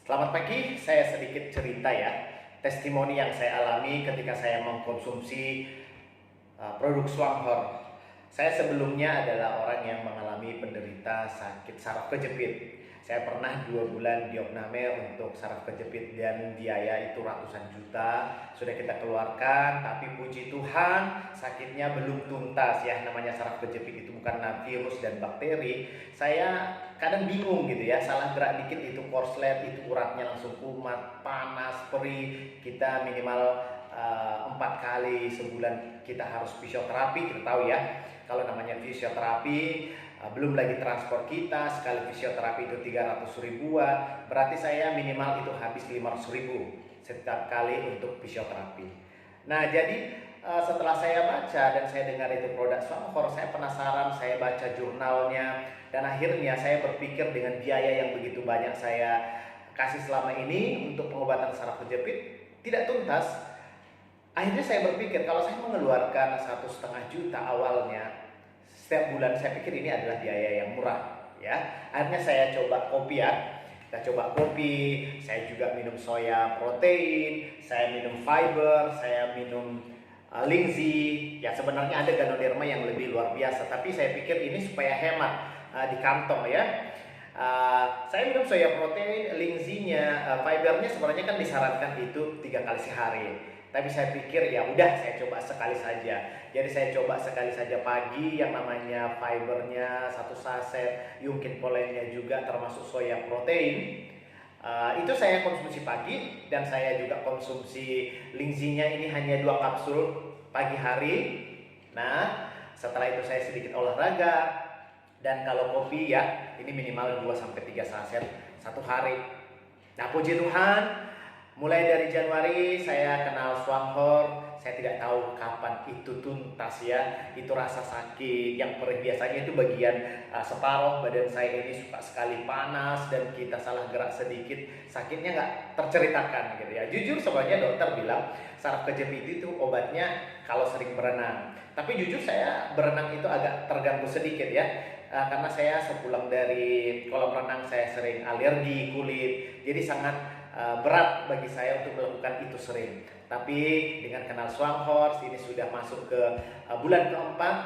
Selamat pagi, saya sedikit cerita ya. Testimoni yang saya alami ketika saya mengkonsumsi produk Swanghor. Saya sebelumnya adalah orang yang mengalami penderita sakit saraf kejepit. Saya pernah 2 bulan diopname untuk saraf kejepit dan biaya itu ratusan juta sudah kita keluarkan, tapi puji Tuhan sakitnya belum tuntas ya. Namanya saraf kejepit itu bukan virus dan bakteri. Saya kadang bingung gitu ya, salah gerak dikit itu korslet, itu uratnya langsung kumat, panas, perih. Kita minimal 4 kali sebulan kita harus fisioterapi. Kita tahu ya, kalau namanya fisioterapi belum lagi transport kita, sekali fisioterapi itu 300 ribuan, berarti saya minimal itu habis 500 ribu setiap kali untuk fisioterapi. Nah jadi setelah saya baca dan saya dengar itu produk Swanghor, saya penasaran, saya baca jurnalnya, dan akhirnya saya berpikir dengan biaya yang begitu banyak saya kasih selama ini untuk pengobatan saraf kejepit tidak tuntas. Akhirnya saya berpikir kalau saya mengeluarkan 1,5 juta awalnya setiap bulan, saya pikir ini adalah biaya yang murah ya. Akhirnya saya coba kopi ya. Kita coba kopi, saya juga minum soya protein, saya minum fiber, saya minum Lingzi. Ya sebenarnya ada Ganoderma yang lebih luar biasa, tapi saya pikir ini supaya hemat di kantong ya. Saya minum soya protein, Lingzinya, fibernya sebenarnya kan disarankan itu 3 kali sehari. Tapi saya pikir ya udah, saya coba sekali saja. Jadi saya coba sekali saja pagi, yang namanya fibernya 1 saset, yungkin polennya juga termasuk soya protein. Itu saya konsumsi pagi, dan saya juga konsumsi Lingzinya ini hanya 2 kapsul pagi hari. Nah, setelah itu saya sedikit olahraga, dan kalau kopi ya ini minimal 2-3 saset satu hari. Nah puji Tuhan, mulai dari Januari saya kenal Swanghor. Saya tidak tahu kapan itu tuntas ya. Itu rasa sakit yang biasanya itu bagian separuh badan saya ini suka sekali panas, dan kita salah gerak sedikit sakitnya nggak terceritakan gitu ya. Jujur sebenarnya dokter bilang saraf kejepit itu obatnya kalau sering berenang. Tapi jujur saya berenang itu agak terganggu sedikit ya. Karena saya sepulang dari kolam renang saya sering alergi kulit, jadi sangat berat bagi saya untuk melakukan itu sering. Tapi dengan kenal Swanghor, ini sudah masuk ke bulan keempat,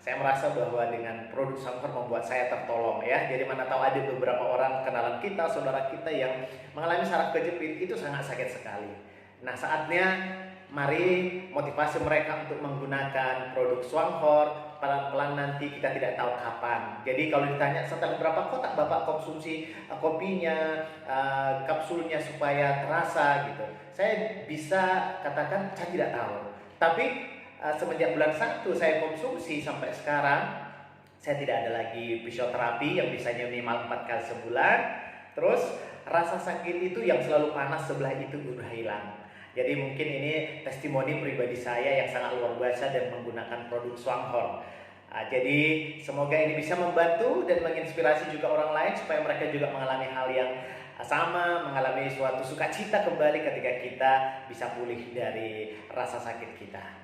saya merasa bahwa dengan produk Swanghor membuat saya tertolong ya. Jadi mana tahu ada beberapa orang kenalan kita, saudara kita yang mengalami saraf kejepit itu sangat sakit sekali. Nah saatnya mari motivasi mereka untuk menggunakan produk Swanghor. Pelan-pelan nanti kita tidak tahu kapan. Jadi kalau ditanya setelah berapa kotak Bapak konsumsi kopinya, kapsulnya supaya terasa gitu, saya bisa katakan saya tidak tahu. Tapi semenjak bulan 1 saya konsumsi sampai sekarang, saya tidak ada lagi fisioterapi yang bisanya minimal 4 kali sebulan. Terus rasa sakit itu yang selalu panas sebelah itu sudah hilang. Jadi mungkin ini testimoni pribadi saya yang sangat luar biasa dan menggunakan produk Swanghor. Jadi semoga ini bisa membantu dan menginspirasi juga orang lain supaya mereka juga mengalami hal yang sama, mengalami suatu sukacita kembali ketika kita bisa pulih dari rasa sakit kita.